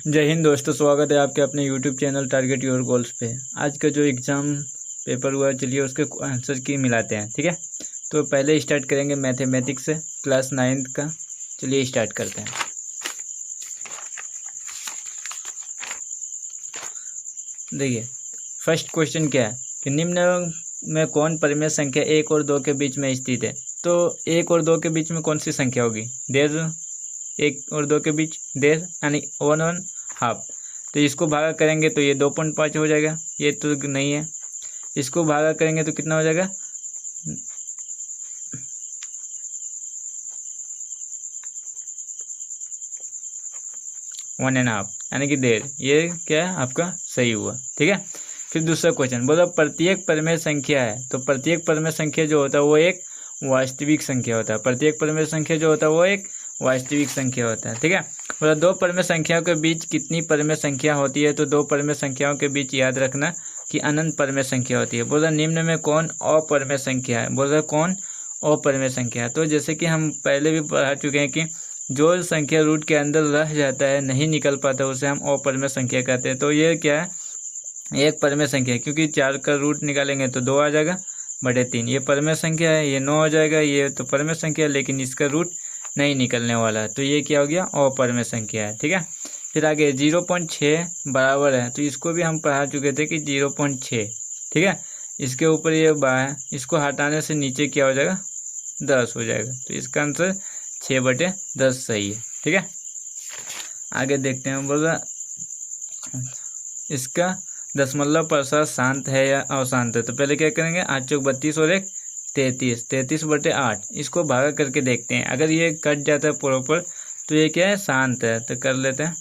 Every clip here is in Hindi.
जय हिंद दोस्तों, स्वागत है आपके अपने YouTube channel target your goals पे। आज का जो एग्ज़ाम पेपर हुआ, चलिए उसके आंसर की मिलाते हैं। ठीक है, तो पहले स्टार्ट करेंगे मैथमेटिक्स से, क्लास 9th का। चलिए स्टार्ट करते हैं। देखिए फर्स्ट क्वेश्चन क्या है कि निम्न में कौन परिमेय संख्या 1 और 2 के बीच में स्थित है। तो 1 और 2 के बीच में कौन सी संख्या होगी? देर 1 और 2 के बीच देर यानी 1/2। तो इसको भागा करेंगे तो ये 2.5 हो जाएगा। ये तो नहीं है, इसको भागा करेंगे तो कितना हो जाएगा? 1.5 यानी कि देर। ये क्या है आपका सही हुआ। ठीक है, फिर दूसरा क्वेश्चन बोला प्रत्येक परिमेय संख्या है। तो प्रत्येक परिमेय संख्या जो होता है वो एक वास्तविक संख्या होता है। प्रत्येक परिमेय संख्या जो होता है वो एक वास्तविक संख्या होता है। ठीक है, बोला दो परिमेय संख्याओं के बीच कितनी परिमेय संख्या होती है। तो दो परिमेय संख्याओं के बीच याद रखना कि अनंत परिमेय संख्या होती है। बोला निम्न में कौन अपरिमेय संख्या है। बोला कौन अपरिमेय संख्या है। तो जैसे कि हम पहले भी पढ़ा चुके हैं कि जो संख्या रूट के अंदर रह जाता है, नहीं निकल पाता, उसे हम अपरिमेय संख्या कहते हैं। तो ये क्या है? एक परिमेय संख्या है, क्योंकि 4 का रूट निकालेंगे तो 2 आ जाएगा बटे 3। ये परिमेय संख्या है, ये 9 हो जाएगा। ये तो परिमेय संख्या है लेकिन इसका रूट नहीं निकलने वाला है, तो ये क्या हो गया? अपरिमेय संख्या है। ठीक है, फिर आगे 0.6 बराबर है। तो इसको भी हम पढ़ा चुके थे कि 0.6। ठीक है, इसके ऊपर ये है, इसको हटाने से नीचे क्या हो जाएगा? 10 हो जाएगा। तो इसका आंसर 6/10 सही है। ठीक है, आगे देखते हैं। बोल रहा इसका दशमलव प्रसार शांत है या अशांत है। तो पहले क्या करेंगे? 8 चौक 32 और 1 33, 33/8। इसको भागा करके देखते हैं। अगर ये कट जाता है प्रॉपर तो ये क्या है? शांत है। तो कर लेते हैं।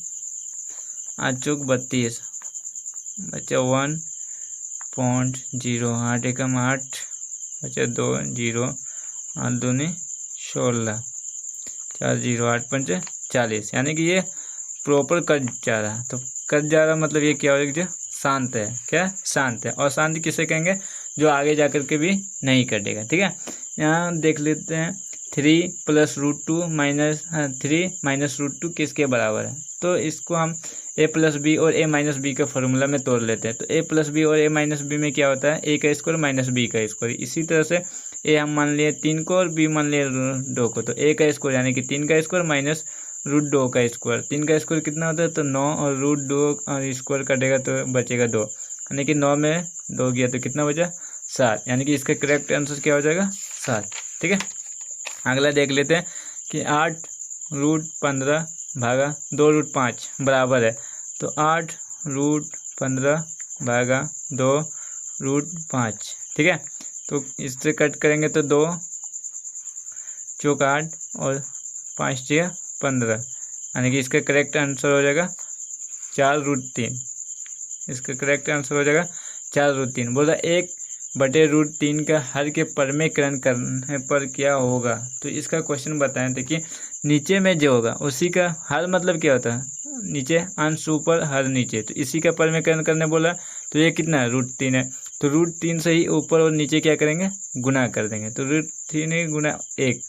8 चौक 32 बच्चा 1.0, 8 एकम 8 बच्चा 2 0, 8 दूनी 16, 4 0, 8 पंच 40। यानी कि ये प्रॉपर कट जा रहा है। तो कट जा रहा मतलब ये क्या हो जाएगा? शांत है। क्या? शांत है। और शांत किसे कहेंगे? जो आगे जाकर के भी नहीं कटेगा। ठीक है, यहाँ देख लेते हैं 3 + √2 - 3 - √2 किसके बराबर है। तो इसको हम a + b और a - b का फॉर्मूला में तोड़ लेते हैं। तो a + b और a - b में क्या होता है? a का स्क्वायर माइनस b का स्क्वायर। इसी तरह से a हम मान लिए 3 को और b मान लिए 2 को। तो a का स्क्वायर यानी कि 3 का स्क्वायर माइनस √2 का स्क्वायर। 3 का स्क्वायर कितना होता है? तो 9 और √2 और स्क्वायर कटेगा तो बचेगा 2, यानी कि 9 में 2 गया तो कितना बचा? 7। यानी कि इसका करेक्ट आंसर क्या हो जाएगा? 7। ठीक है, अगला देख लेते हैं कि 8 √15 भागा 2 √5 बराबर है। तो 8 √15 भागा 2 √5। ठीक है, तो इससे कट करेंगे तो 2 चौक 8 और 5 × 15, यानी कि इसका करेक्ट आंसर हो जाएगा 4√3। इसका करेक्ट आंसर हो जाएगा 4√3। बोला 1/√3 का हर के परिमेयकरण करने पर क्या होगा। तो इसका क्वेश्चन बताएं। देखिए नीचे में जो होगा उसी का हर मतलब क्या होता है? नीचे अंश ऊपर हर नीचे। तो इसी का परिमेयकरण करने बोला तो ये कितना है? √3 है। तो √3 से ही ऊपर और नीचे क्या करेंगे? गुना कर देंगे। तो √3 नहीं गुना 1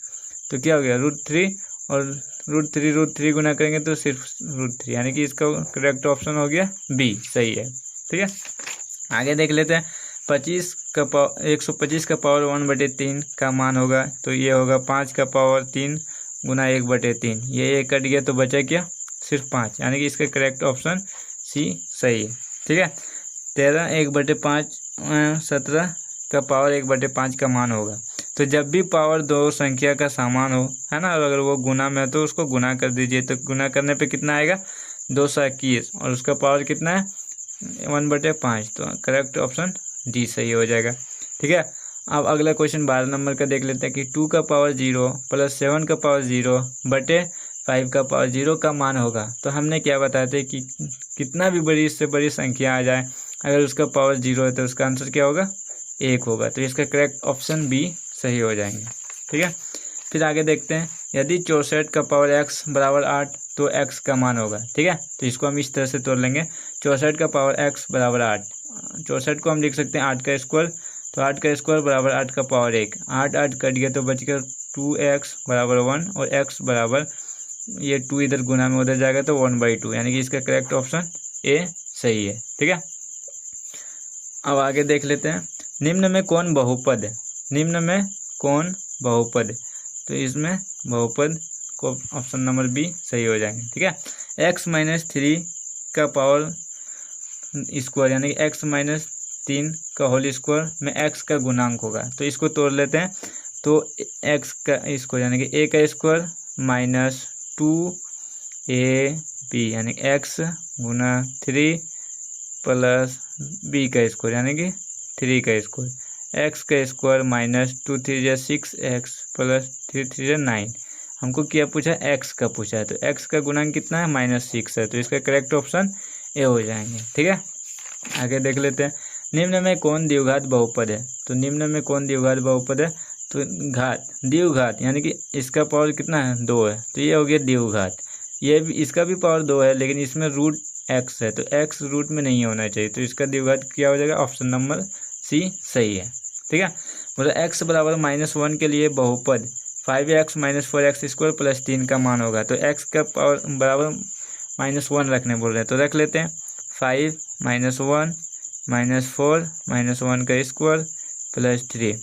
तो क्या हो गया? √3 और √3 गुना करेंगे तो सिर्फ √3, यानी कि इसका करेक्ट ऑप्शन हो गया बी, सही है। ठीक है, आगे देख लेते हैं। 125 का पावर 1/3 का मान होगा। तो ये होगा 5 का पावर 3 गुना 1/3। ये कट गया तो बचा क्या? सिर्फ 5, यानी कि इसका करेक्ट ऑप्शन सी सही है। ठीक है, 13 1/5 17 का पावर 1/5 का मान होगा। तो जब भी पावर दो संख्या का समान हो, है ना, अगर वो गुना में है तो उसको गुना कर दीजिए। तो गुना करने पे कितना आएगा? 221 और उसका पावर कितना है? 1/5। तो करेक्ट ऑप्शन डी सही हो जाएगा। ठीक है, अब अगला क्वेश्चन 12 नंबर का देख लेते हैं कि 2 का पावर 0 + 7 का पावर 0 बटे 5 का पावर 0 का मान होगा। तो हमने क्या बताया था कि कितना भी बड़ी इससे बड़ी संख्या आ जाए, अगर उसका पावर 0 है तो उसका आंसर क्या होगा? 1 होगा। तो इसका करेक्ट ऑप्शन बी सही हो जाएंगे। ठीक है, फिर आगे देखते हैं। यदि 64 का पावर x बराबर 8 तो x का मान होगा। ठीक है, तो इसको हम इस तरह से तोड़ लेंगे। 64 का पावर x बराबर 8, 64 को हम लिख सकते हैं 8 का स्क्वायर। तो 8 का स्क्वायर बराबर 8 का पावर 1, 8 8 कट गया तो बच गया 2x बराबर 1 और x बराबर ये 2 इधर गुना में उधर जाएगा तो 1/2, यानी कि इसका करेक्ट ऑप्शन ए सही है। ठीक है, अब आगे देख लेते हैं, निम्न में कौन बहुपद है। निम्न में कौन बहुपद है, तो इसमें बहुपद को ऑप्शन नंबर बी सही हो जाएंगे। ठीक है, x-3 का पावर स्क्वायर यानी कि x-3 का होल स्क्वायर में x का गुणांक होगा, तो इसको तोड़ लेते हैं। तो x का स्क्वायर यानी कि a का स्क्वायर माइनस 2ab यानी कि x गुना 3 प्लस b का स्क्वायर यानी कि 3 का स्क्वायर, x का स्क्वायर माइनस 2 3 6 x प्लस 3 3 9। हमको क्या पूछा, x का पूछा है, तो x का गुणांक कितना है, -6 है, तो इसका करेक्ट ऑप्शन ए हो जाएंगे। ठीक है, आगे देख लेते हैं, निम्न में कौन द्विघात बहुपद है। तो निम्न में कौन द्विघात बहुपद है, तो द्विघात यानी कि इसका पावर कितना है, 2 है, तो ये हो गया द्विघात। ये भी इसका भी पावर 2 है, लेकिन इसमें रूट x है, तो x रूट में नहीं होना चाहिए, तो इसका द्विघात क्या हो जाएगा, ऑप्शन नंबर सी सही है। ठीक है, मतलब x बराबर -1 के लिए बहुपद 5x - 4x स्क्वायर प्लस 3 का मान होगा, तो x का पावर बराबर -1 रखने बोल रहे हैं, तो रख लेते हैं 5 - 1 - 4 - 1 का स्क्वायर प्लस 3,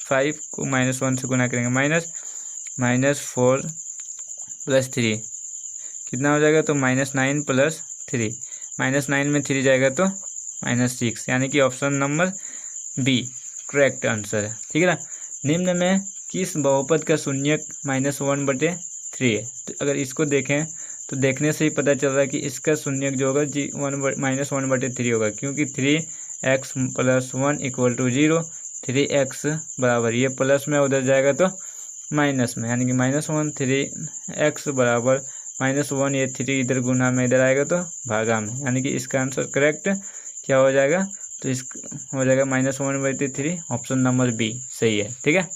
5 को -1 से गुना करेंगे -4 प्लस 3 कितना हो जाएगा, तो -9 प्लस 3, -9 में 3 जाएगा तो -6, यानी कि option number B correct answer है। ठीक है ना, निम्न में किस बहुपद का शून्यक -1/3 है। तो अगर इसको देखें तो देखने से ही पता चल रहा है कि इसका शून्यक जो होगा -1/3 होगा, क्योंकि 3x + 1 = 0, 3x बराबर ये प्लस में उधर जाएगा तो माइनस में, यानी कि -1 3x बराबर -1, ये 3 इधर गुना में इधर आएगा तो भागा में, यानी कि इसका आंसर करेक्ट क्या हो जाएगा, तो इस हो जाएगा -1/3, ऑप्शन नंबर बी सही है। ठीक है,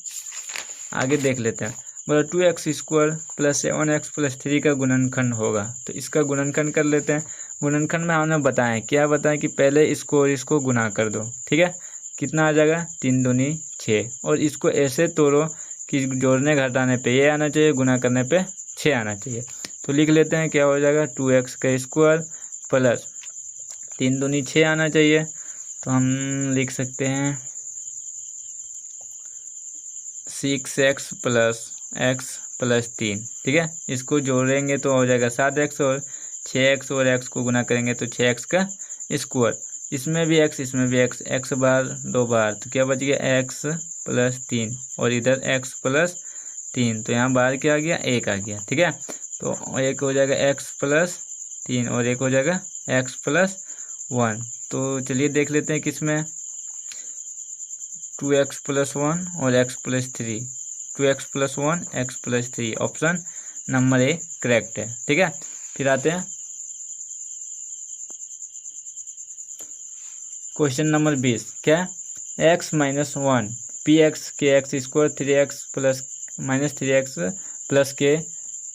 आगे देख लेते हैं, बोला 2x² + 7x + 3 का गुणनखंड होगा, तो इसका गुणनखंड कर लेते हैं। गुणनखंड में हमने बताएं क्या बताएं कि पहले इसको और इसको गुना कर दो। ठीक है, कितना आ जाएगा, 3 दूनी 6, और इसको ऐसे तोड़ो कि जोड़ने घटाने पे ये आना चाहिए, गुना करने पे 6 आना चाहिए, तो लिख लेते हैं क्या हो जाएगा, 2x² प्लस 3 दूनी 6 आना चाहिए, तो हम लिख सकते हैं 6x + x + 3। ठीक है, इसको जोड़ेंगे तो हो जाएगा 7x, और 6x और x को गुना करेंगे तो 6x का स्क्वायर, इसमें भी x इसमें भी x बार 2 बार, तो क्या बच गया x + 3, और इधर x + 3, तो यहाँ बाहर क्या आ गया, 1 आ गया। ठीक है, तो एक हो जाएगा x + 3 और एक हो जाएगा x + 1। तो चलिए देख लेते हैं किसमें, 2x + 1 और x + 3, 2x + 1 x + 3, option number A correct है। ठीक है, फिर आते हैं क्वेश्चन नंबर 20, क्या, x - 1 px kx² 3x + -3x + k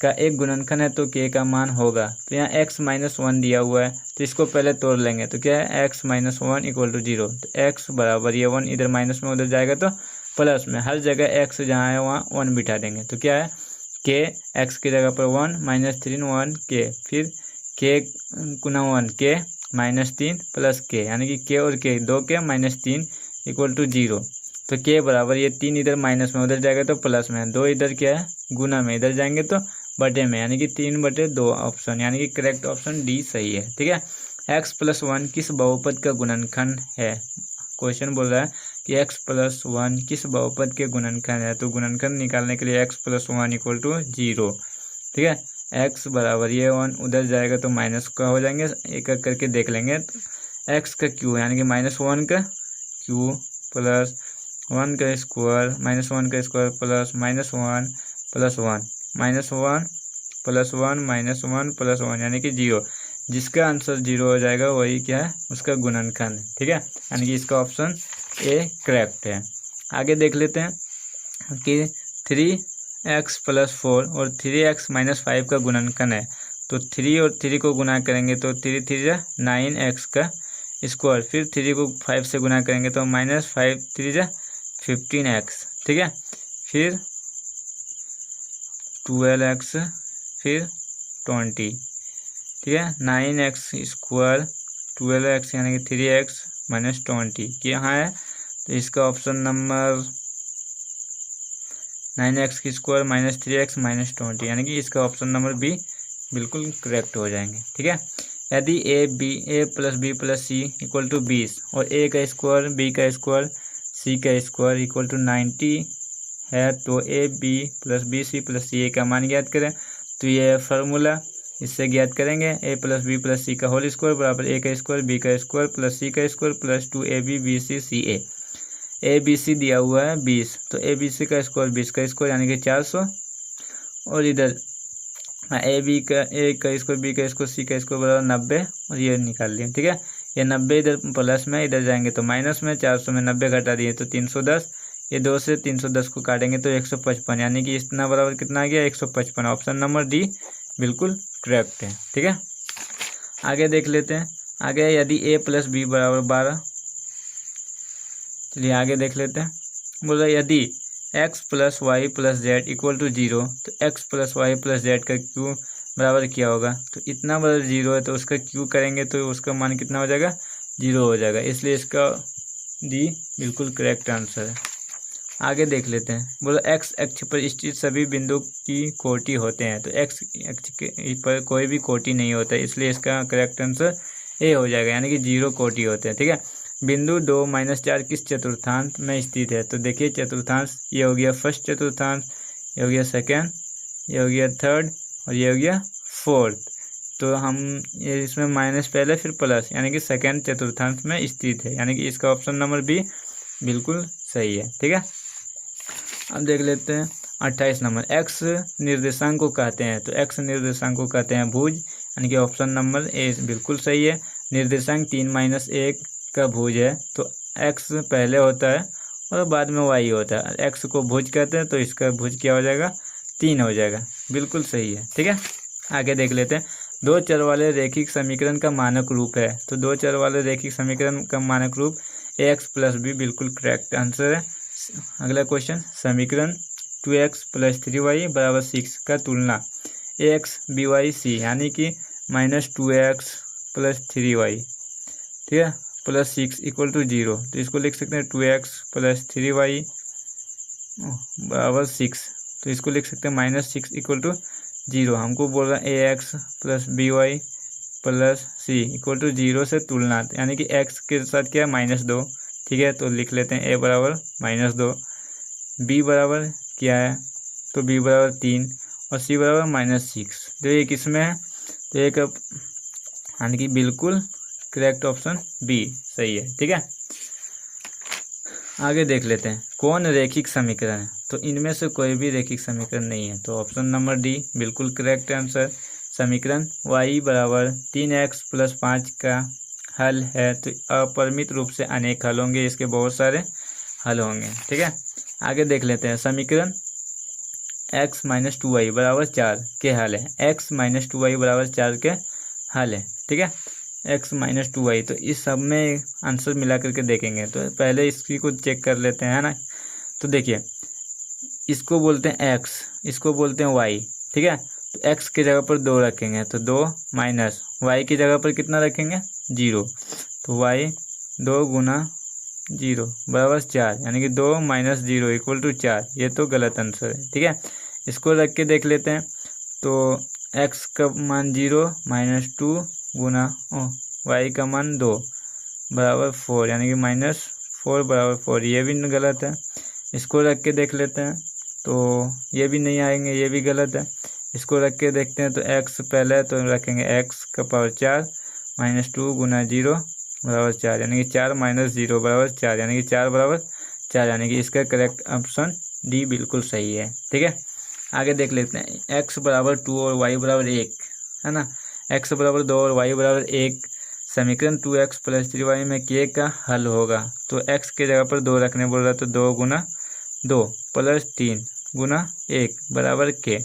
का एक गुणनखंड है, तो k का मान होगा। तो यहाँ x - 1 दिया हुआ है, तो इसको पहले तोड़ लेंगे, तो क्या है, x - 1 = 0, तो x बराबर ये 1 इधर माइनस में उधर जाएगा तो प्लस में, हर जगह x जहाँ है वहाँ 1 बिठा देंगे, तो क्या है, k x की जगह पर 1 -3 1 k, फिर k गुना 1 k -3 प्लस k, यानी कि k और k 2k -3 = 0, तो k बराबर ये 3 इधर माइनस में उधर जाएगा तो प्लस में, 2 इधर क्या है, गुना में इधर जाएंगे तो बटे में, यानी कि 3/2 ऑप्शन, यानी कि करेक्ट ऑप्शन डी सही है। ठीक है, x + 1 किस बहुपद का गुणनखंड है। क्वेश्चन बोल रहा है कि x + 1 किस बहुपद के गुणनखंड है, तो गुणनखंड निकालने के लिए x + 1 = 0। ठीक है, x बराबर ये 1 उधर जाएगा तो माइनस का हो जाएंगे, एक एक करके देख लेंगे, तो x का क्यू यानी कि -1 का क्यू प्लस 1 का स्क्वायर -1 का स्क्वायर प्लस -1 + 1 -1 + 1 -1 + 1, यानी कि 0, जिसका आंसर 0 हो जाएगा वही क्या है, उसका गुणनखंड है। ठीक है, यानी कि इसका ऑप्शन ए करेक्ट है। आगे देख लेते हैं कि 3x + 4 और 3x - 5 का गुणनखंड है, तो 3 और 3 को गुना करेंगे तो 3 3 9x का स्क्वायर, फिर 3 को 5 से गुना करेंगे तो -5 3 15x। ठीक है, फिर 12x, फिर 20, ठीक है। 9x² 12x यानी कि 3x माइनस 20 यहाँ है, तो इसका option number 9x² minus 3x minus 20 यानी कि इसका ऑप्शन नंबर बी बिल्कुल करेक्ट हो जाएंगे, ठीक है। यदि a plus B plus C equal to 20 और a का स्क्वायर b का स्क्वायर c का स्क्वायर इक्वल टू 90 है, तो a b plus B C plus C a का मान ज्ञात करें। तो ये फार्मूला इससे ज्ञात करेंगे, a plus B plus C का होल स्क्वायर बराबर a का स्क्वायर b का स्क्वायर प्लस c का square plus 2ab bc ca। A B C दिया हुआ है 20, तो ए बी सी का स्क्वायर 20 का स्क्वायर यानी कि 400, और इधर ए का स्क्वायर बी का स्क्वायर सी का स्क्वायर बराबर 90, और ये निकाल लिया, ठीक है। ये 90 इधर प्लस में, इधर जाएंगे तो माइनस में, 400 में 90 घटा दिए तो 310, ये 2 से 310 को काटेंगे तो 155 यानी कि इतना बराबर कितना आ गया 155। ऑप्शन नंबर डी बिल्कुल करेक्ट है, ठीक है। आगे देख लेते हैं। आगे यदि a प्लस बी बराबर 12, चलिए आगे देख लेते हैं। बोल रहा है यदि x plus Y plus Z equal to 0, तो x plus Y plus Z का क्यू बराबर क्या होगा। तो इतना बराबर 0 है तो उसका क्यू करेंगे तो उसका मान कितना हो जाएगा 0 हो जाएगा, इसलिए इसका डी बिल्कुल करेक्ट आंसर है। आगे देख लेते हैं। बोला x अक्ष पर स्थित सभी बिंदु की कोटि होते हैं, तो x अक्ष पर कोई भी कोटि नहीं होता है, इसलिए इसका करेक्ट आंसर ए हो जाएगा यानी कि 0 कोटि होते हैं, ठीक है। बिंदु 2-4 किस चतुर्थांश में स्थित है। तो देखिए चतुर्थांश ये हो गया फर्स्ट चतुर्थांश, ये हो गया सेकेंड, ये हो गया थर्ड और ये हो गया फोर्थ। तो हम ये इसमें माइनस पहले फिर प्लस यानी कि सेकेंड चतुर्थांश में स्थित है, यानी कि इसका ऑप्शन नंबर बी बिल्कुल सही है, ठीक है। अब देख लेते हैं 28 नंबर। एक्स निर्देशांक को कहते हैं, तो एक्स निर्देशांक को कहते हैं भुज, यानी कि ऑप्शन नंबर ए बिल्कुल सही है। निर्देशांक 3-1 का भुज है, तो एक्स पहले होता है और बाद में वाई होता है। एक्स को भुज कहते हैं तो इसका भुज क्या हो जाएगा 3 हो जाएगा, बिल्कुल सही है, ठीक है। आगे देख लेते हैं। 2 चर वाले रैखिक समीकरण का मानक रूप है, तो 2 चर वाले रैखिक समीकरण का मानक रूप ax प्लस बी बिल्कुल करेक्ट आंसर है। अगला क्वेश्चन, समीकरण 2x प्लस 3y बराबर 6 का तुलना ax by c यानी कि -2x प्लस 3y, ठीक है, प्लस 6 इक्वल टू 0। तो इसको लिख सकते हैं 2x प्लस 3y बराबर 6, तो इसको लिख सकते हैं -6 इक्वल टू 0। हमको बोल रहा है ax plus by plus c equal to 0 से तुलना, यानी कि x के साथ क्या -2, ठीक है। तो लिख लेते हैं a बराबर -2, b बराबर क्या है, तो b बराबर 3 और c बराबर -6। तो ये किस में है, तो एक यानी कि बिल्कुल करेक्ट ऑप्शन बी सही है, ठीक है। आगे देख लेते हैं। कौन रैखिक समीकरण है, तो इनमें से कोई भी रैखिक समीकरण नहीं है, तो ऑप्शन नंबर डी बिल्कुल करेक्ट आंसर। समीकरण y बराबर 3x प्लस 5 का हल है, तो अपरिमित रूप से अनेक हल होंगे, इसके बहुत सारे हल होंगे, ठीक है। आगे देख लेते हैं। समीकरण x माइनस 2y बराबर 4 के हल है, x माइनस 2y बराबर 4 के हल है, ठीक है। x माइनस 2y, तो इस सब में आंसर मिला करके देखेंगे, तो पहले इसकी को चेक कर लेते हैं, है ना। तो देखिए इसको बोलते हैं x, इसको बोलते हैं y, ठीक है। तो x की जगह पर 2 रखेंगे, तो 2 माइनस y की जगह पर कितना रखेंगे 0, तो y 2 गुना 0 बराबर 4, यानी कि 2 माइनस 0 इक्वल टू 4। ये तो गलत आंसर है, ठीक है। इसको रख के देख लेते हैं। तो x का मान 0 माइनस 2 गुना y का मान 2 बराबर 4, यानी कि -4 बराबर 4, ये भी गलत है। इसको रख के देख लेते हैं, तो ये भी नहीं आएंगे, ये भी गलत है। इसको रख के देखते हैं, तो x पहले तो रखेंगे x का पावर 4 -2 गुना 0 बराबर 4, यानी कि 4 माइनस 0 बराबर 4, यानी कि 4 बराबर 4, यानी कि इसका करेक्ट ऑप्शन डी बिल्कुल सही है, ठीक है। आगे देख लेते हैं। x बराबर 2 और y बराबर 1, है ना। x बराबर 2 और y बराबर 1, समीकरण 2x प्लस 3y में k का हल होगा। तो x के जगह पर 2 रखने बोल रहा, तो 2 गुना 2 प्लस 3 गुना 1 बराबर k,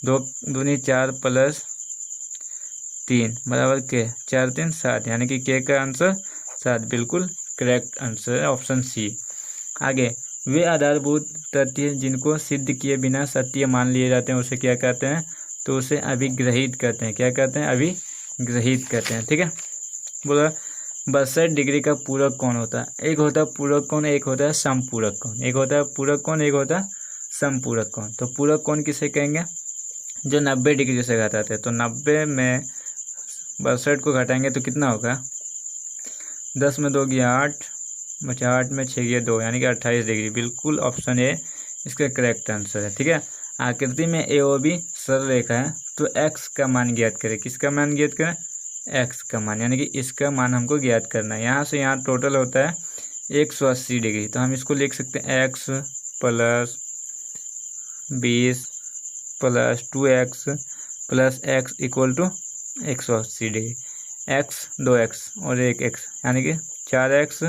2 दूनी 4 प्लस 3 बराबर k, 4 3 7, यानी कि k का आंसर 7 बिल्कुल करेक्ट आंसर है, ऑप्शन सी। आगे, वे आधारभूत तथ्य जिनको सिद्ध किए बिना सत्य मान लिए जाते हैं उसे क्या कहते हैं, तो उसे अभिग्रहित करते हैं। क्या कहते हैं? अभिग्रहित करते हैं। ठीक है, बोला 62 डिग्री का पूरक कौन होता है? एक होता है पूरक कोण, एक होता है समपूरक कोण। एक होता है पूरक कोण, एक होता है समपूरक कोण। तो पूरक कोण किसे कहेंगे? जो 90 डिग्री से घटाते हैं। तो 90 में 62 को घटाएंगे तो कितना होगा? 10 में 2 गया 8, बचा 8 में 6 गया 2, यानी कि 28 डिग्री। बिल्कुल ऑप्शन ए इसका करेक्ट आंसर है। ठीक है, आकृति में ए ओ बी सरल रेखा है, तो एक्स का मान ज्ञात करें। किसका मान ज्ञात करें? एक्स का मान, यानी कि इसका मान हमको ज्ञात करना है। यहाँ से यहाँ टोटल होता है 180 डिग्री। तो हम इसको लिख सकते हैं एक्स प्लस 20 प्लस 2x plus X equal to 180 degree. X 2x और 1x, यानी कि 4x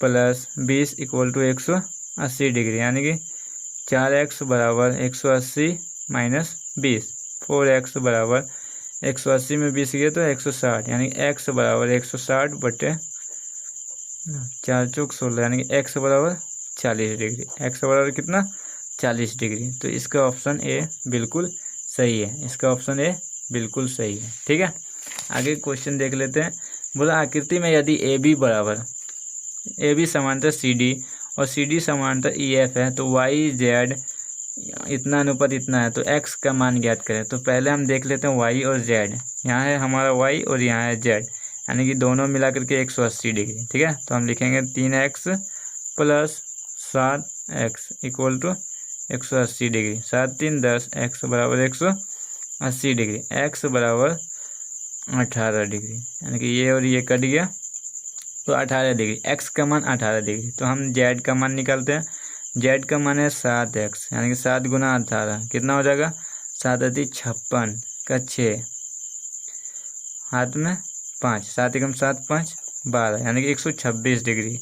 plus 20 equal to 180 degree, यानी कि 4x बराबर 180 माइनस 20। 4x बराबर 180 में 20 गया तो 160, यानी x बराबर 160 बटे 4 चौक 16, यानी कि x बराबर 40 डिग्री। x बराबर कितना? 40 डिग्री। तो इसका ऑप्शन ए बिल्कुल सही है। इसका ऑप्शन ए बिल्कुल सही है। ठीक है, आगे क्वेश्चन देख लेते हैं। बोला आकृति में यदि ए बी बराबर, ए बी समांतर सी डी और सी डी समांतर ई एफ है, तो वाई जेड इतना अनुपात इतना है, तो एक्स का मान ज्ञात करें। तो पहले हम देख लेते हैं वाई और जेड। यहाँ है हमारा वाई और यहाँ है जेड, यानी कि दोनों मिला करके 180 डिग्री। ठीक है, तो हम लिखेंगे 3x plus 7x equal to 180 degree. 7 3 10, x बराबर 180 डिग्री। x बराबर 18 डिग्री, यानी कि ये और ये कट गया तो 18 डिग्री। x का मान 18 डिग्री। तो हम z का मान निकालते हैं। z का मान है 7x, यानी कि 7 गुना 18 कितना हो जाएगा? 7 अति 56 का 6, हाथ में 5, 7 एकम 7 5 12, यानी कि 126 डिग्री।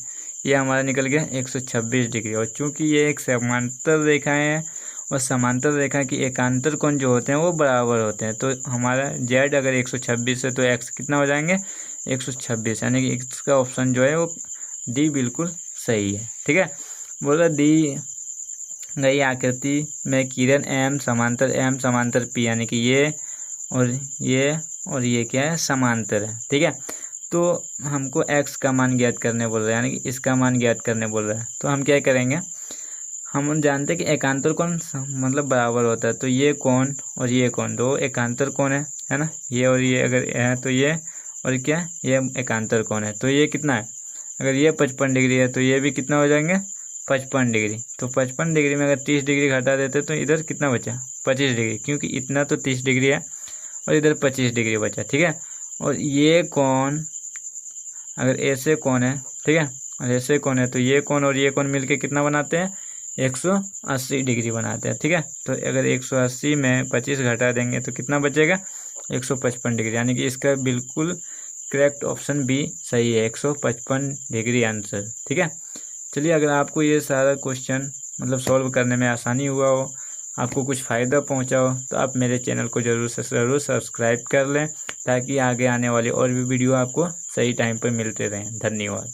ये हमारा निकल गया 126 डिग्री। और चूंकि ये एक समांतर रेखाएं हैं और समांतर रेखा की एकांतर कोण जो होते हैं वो बराबर होते हैं, तो हमारा z अगर 126 है तो x कितना हो जाएंगे? 126, यानी कि इसका ऑप्शन जो है वो डी बिल्कुल सही है। ठीक है, बोला दी गई आकृति में किरण m समांतर p, यानी कि ये और ये क्या है? समांतर है। ठीक है, तो हमको x का मान ज्ञात करने बोल रहा है, यानी कि इसका मान ज्ञात करने बोल रहा है। तो हम क्या करेंगे? हम जानते हैं कि एकांतर कोण मतलब बराबर होता है, तो ये कोण और ये कोण दो एकांतर कोण है ना। ये और ये अगर है तो ये और क्या? ये एकांतर कोण है। तो ये कितना है? अगर ये 55 डिग्री है तो ये भी कितना हो जाएंगे? 55 डिग्री। तो 55 डिग्री में अगर 30 डिग्री घटा देते तो इधर कितना बचा? 25 डिग्री, क्योंकि इतना तो 30 डिग्री है और इधर 25 डिग्री बचा। ठीक है, और ये कोण अगर ऐसे कोण है, ठीक है, और ऐसे कोण है, तो ये कोण और ये कोण मिलके कितना बनाते हैं? 180 डिग्री बनाते हैं। ठीक है, तो अगर 180 में 25 घटा देंगे तो कितना बचेगा? 155 डिग्री, यानी कि इसका बिल्कुल करेक्ट ऑप्शन बी सही है, 155 डिग्री आंसर। ठीक है, चलिए अगर आपको ये सारा क्वेश्चन मतलब सॉल्व करने में आसानी हुआ हो, आपको कुछ फ़ायदा पहुंचा हो, तो आप मेरे चैनल को ज़रूर सब्सक्राइब कर लें, ताकि आगे आने वाली और भी वीडियो आपको सही टाइम पर मिलते रहें। धन्यवाद।